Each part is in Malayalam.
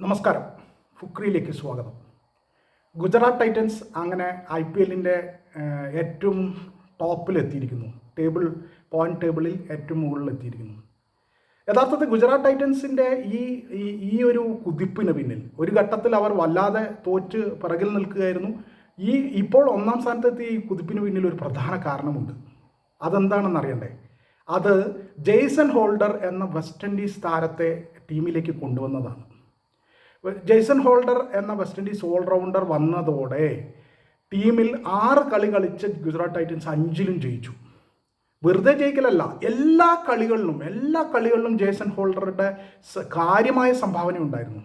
നമസ്കാരം, ഫുക്രിയിലേക്ക് സ്വാഗതം. ഗുജറാത്ത് ടൈറ്റൻസ് അങ്ങനെ IPLൻ്റെ ഏറ്റവും ടോപ്പിലെത്തിയിരിക്കുന്നു. പോയിന്റ് ടേബിളിൽ ഏറ്റവും മുകളിലെത്തിയിരിക്കുന്നു. യഥാർത്ഥത്തിൽ ഗുജറാത്ത് ടൈറ്റൻസിൻ്റെ ഈ ഒരു കുതിപ്പിന് പിന്നിൽ ഒരു ഘട്ടത്തിൽ അവർ വല്ലാതെ തോറ്റ് പിറകിൽ നിൽക്കുകയായിരുന്നു. ഇപ്പോൾ ഒന്നാം സ്ഥാനത്തെത്തിയ ഈ കുതിപ്പിന് പിന്നിൽ ഒരു പ്രധാന കാരണമുണ്ട്. അതെന്താണെന്ന് അറിയണ്ടേ? അത് ജെയ്സൺ ഹോൾഡർ എന്ന വെസ്റ്റ് ഇൻഡീസ് താരത്തെ ടീമിലേക്ക് കൊണ്ടുവന്നതാണ്. ജെയ്സൺ ഹോൾഡർ എന്ന വെസ്റ്റ് ഇൻഡീസ് ഓൾറൗണ്ടർ വന്നതോടെ ടീമിൽ 6 കളി കളിച്ച് ഗുജറാത്ത് ടൈറ്റൻസ് 5ലും ജയിച്ചു. വെറുതെ ജയിക്കലല്ല, എല്ലാ കളികളിലും ജെയ്സൺ ഹോൾഡറുടെ കാര്യമായ സംഭാവന ഉണ്ടായിരുന്നു.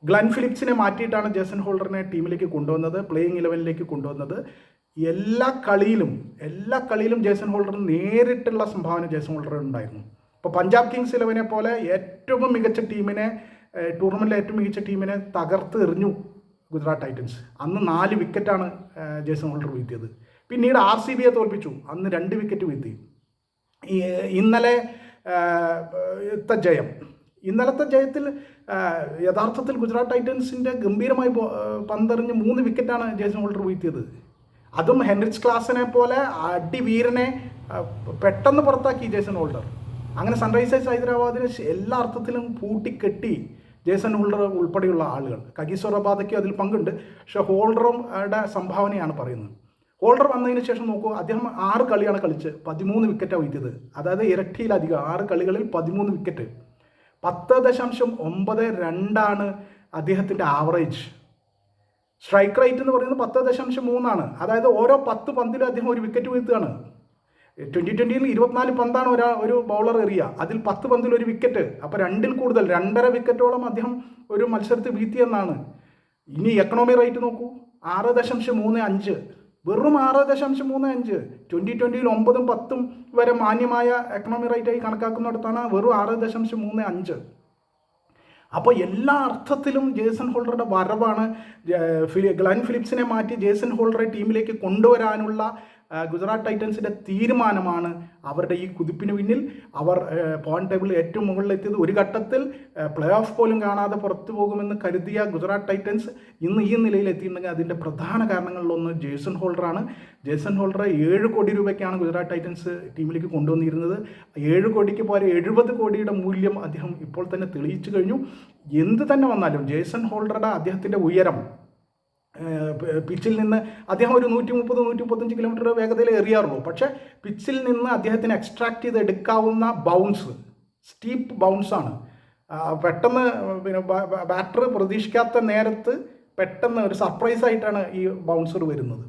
ഗ്ലെൻ ഫിലിപ്സിനെ മാറ്റിയിട്ടാണ് ജെയ്സൺ ഹോൾഡറിനെ ടീമിലേക്ക് കൊണ്ടുവന്നത്, പ്ലേയിങ് 11ലേക്ക് കൊണ്ടുവന്നത്. എല്ലാ കളിയിലും ജെയ്സൺ ഹോൾഡറിന് നേരിട്ടുള്ള സംഭാവന ജെയ്സൺ ഹോൾഡർ ഉണ്ടായിരുന്നു. ഇപ്പോൾ പഞ്ചാബ് കിങ്സ് 11 പോലെ ഏറ്റവും മികച്ച ടീമിനെ, ടൂർണമെൻറ്റിലെ ഏറ്റവും മികച്ച ടീമിനെ തകർത്ത് എറിഞ്ഞു ഗുജറാത്ത് ടൈറ്റൻസ്. അന്ന് 4 വിക്കറ്റാണ് ജെയ്സൺ ഹോൾഡർ വീഴ്ത്തിയത്. പിന്നീട് RCBയെ തോൽപ്പിച്ചു, അന്ന് 2 വിക്കറ്റ് വീഴ്ത്തി. ഇന്നലത്തെ ജയത്തിൽ യഥാർത്ഥത്തിൽ ഗുജറാത്ത് ടൈറ്റൻസിൻ്റെ ഗംഭീരമായി പന്തെറിഞ്ഞ് 3 വിക്കറ്റാണ് ജെയ്സൺ ഹോൾഡർ വീഴ്ത്തിയത്. അതും ഹെൻറിച്ച് ക്ലാസിനെ പോലെ അടിവീരനെ പെട്ടെന്ന് പുറത്താക്കി ജെയ്സൺ ഹോൾഡർ. അങ്ങനെ സൺറൈസേഴ്സ് ഹൈദരാബാദിന് എല്ലാ അർത്ഥത്തിലും പൂട്ടിക്കെട്ടി ജെയ്സൺ ഹോൾഡർ ഉൾപ്പെടെയുള്ള ആളുകൾ. കഗീസോ റബാദയ്ക്ക് അതിൽ പങ്കുണ്ട്, പക്ഷേ ഹോൾഡറുടെ സംഭാവനയാണ് പറയുന്നത്. ഹോൾഡർ വന്നതിന് ശേഷം നോക്കൂ, അദ്ദേഹം 6 കളിയാണ് കളിച്ച് 13 വിക്കറ്റാണ് വീഴ്ത്തിയത്. അതായത് ഇരട്ടിയിലധികം, 6 കളികളിൽ 13 വിക്കറ്റ്. 10.92 അദ്ദേഹത്തിൻ്റെ ആവറേജ്. സ്ട്രൈക്ക് റേറ്റ് എന്ന് പറയുന്നത് 10.3. അതായത് ഓരോ 10 പന്തിലും അദ്ദേഹം 1 വിക്കറ്റ് വീഴ്ത്തുകയാണ്. 2020 24 പന്താണ് ഒരു ബൗളർ എറിയുക, അതിൽ 10 പന്തിൽ 1 വിക്കറ്റ്. അപ്പോൾ 2ൽ കൂടുതൽ, 2.5 വിക്കറ്റോളം അദ്ദേഹം ഒരു മത്സരത്തിൽ വീഴ്ത്തിയെന്നാണ്. ഇനി എക്കണോമി റേറ്റ് നോക്കൂ, 6.35, വെറും 6.35. 2020 9ഉം 10ഉം വരെ മാന്യമായ എക്കണോമി റേറ്റായി കണക്കാക്കുന്നിടത്താണ് വെറും 6.35. അപ്പോൾ എല്ലാ അർത്ഥത്തിലും ജെയ്സൺ ഹോൾഡറുടെ വരവാണ്. ഗ്ലെൻ ഫിലിപ്സിനെ മാറ്റി ജെയ്സൺ ഹോൾഡറെ ടീമിലേക്ക് കൊണ്ടുവരാനുള്ള ഗുജറാത്ത് ടൈറ്റൻസിൻ്റെ തീരുമാനമാണ് അവരുടെ ഈ കുതിപ്പിന് പിന്നിൽ. അവർ പോയിന്റ് ടേബിളിൽ ഏറ്റവും മുകളിലെത്തിയത്. ഒരു ഘട്ടത്തിൽ പ്ലേ ഓഫ് പോലും കാണാതെ പുറത്തു പോകുമെന്ന് കരുതിയ ഗുജറാത്ത് ടൈറ്റൻസ് ഇന്ന് ഈ നിലയിലെത്തിയിട്ടുണ്ടെങ്കിൽ അതിൻ്റെ പ്രധാന കാരണങ്ങളിലൊന്ന് ജെയ്സൺ ഹോൾഡറാണ്. ജെയ്സൺ ഹോൾഡറെ 7 കോടി രൂപയ്ക്കാണ് ഗുജറാത്ത് ടൈറ്റൻസ് ടീമിലേക്ക് കൊണ്ടുവന്നിരുന്നത്. 7 കോടിക്ക് പോലെ 70 കോടിയുടെ മൂല്യം അദ്ദേഹം ഇപ്പോൾ തന്നെ തെളിയിച്ചു കഴിഞ്ഞു. എന്ത് തന്നെ വന്നാലും ജെയ്സൺ ഹോൾഡറുടെ അദ്ദേഹത്തിൻ്റെ ഉയരം, പിച്ചിൽ നിന്ന് അദ്ദേഹം ഒരു 130-135 കിലോമീറ്റർ വേഗതയിൽ എറിയാറുള്ളൂ. പക്ഷേ പിച്ചിൽ നിന്ന് അദ്ദേഹത്തിന് എക്സ്ട്രാക്ട് ചെയ്ത് എടുക്കാവുന്ന ബൗൺസ് സ്റ്റീപ്പ് ബൗൺസാണ്. പെട്ടെന്ന് ബാറ്റർ പ്രതീക്ഷിക്കാത്ത നേരത്ത് പെട്ടെന്ന് ഒരു സർപ്രൈസ് ആയിട്ടാണ് ഈ ബൗൺസർ വരുന്നത്.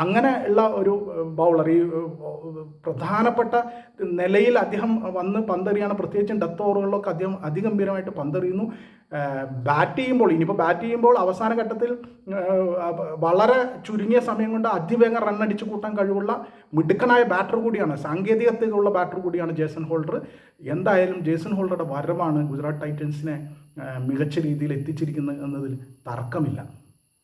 അങ്ങനെ ഉള്ള ഒരു ബൗളർ, ഈ പ്രധാനപ്പെട്ട നിലയിൽ അദ്ദേഹം വന്ന് പന്തെറിയാണ്. പ്രത്യേകിച്ചും ഡെത്ത് ഓവറുകളിലൊക്കെ അദ്ദേഹം അതിഗംഭീരമായിട്ട് പന്തെറിയുന്നു. ബാറ്റ് ചെയ്യുമ്പോൾ അവസാന ഘട്ടത്തിൽ വളരെ ചുരുങ്ങിയ സമയം കൊണ്ട് അതിവേഗം റണ്ണടിച്ച് കൂട്ടാൻ കഴിവുള്ള മിടുക്കനായ ബാറ്റർ കൂടിയാണ്, സാങ്കേതികതയുള്ള ബാറ്റർ കൂടിയാണ് ജെയ്സൺ ഹോൾഡർ. എന്തായാലും ജെയ്സൺ ഹോൾഡറുടെ വരവാണ് ഗുജറാത്ത് ടൈറ്റൻസിനെ മികച്ച രീതിയിൽ എത്തിച്ചിരിക്കുന്നത് എന്നതിൽ തർക്കമില്ല.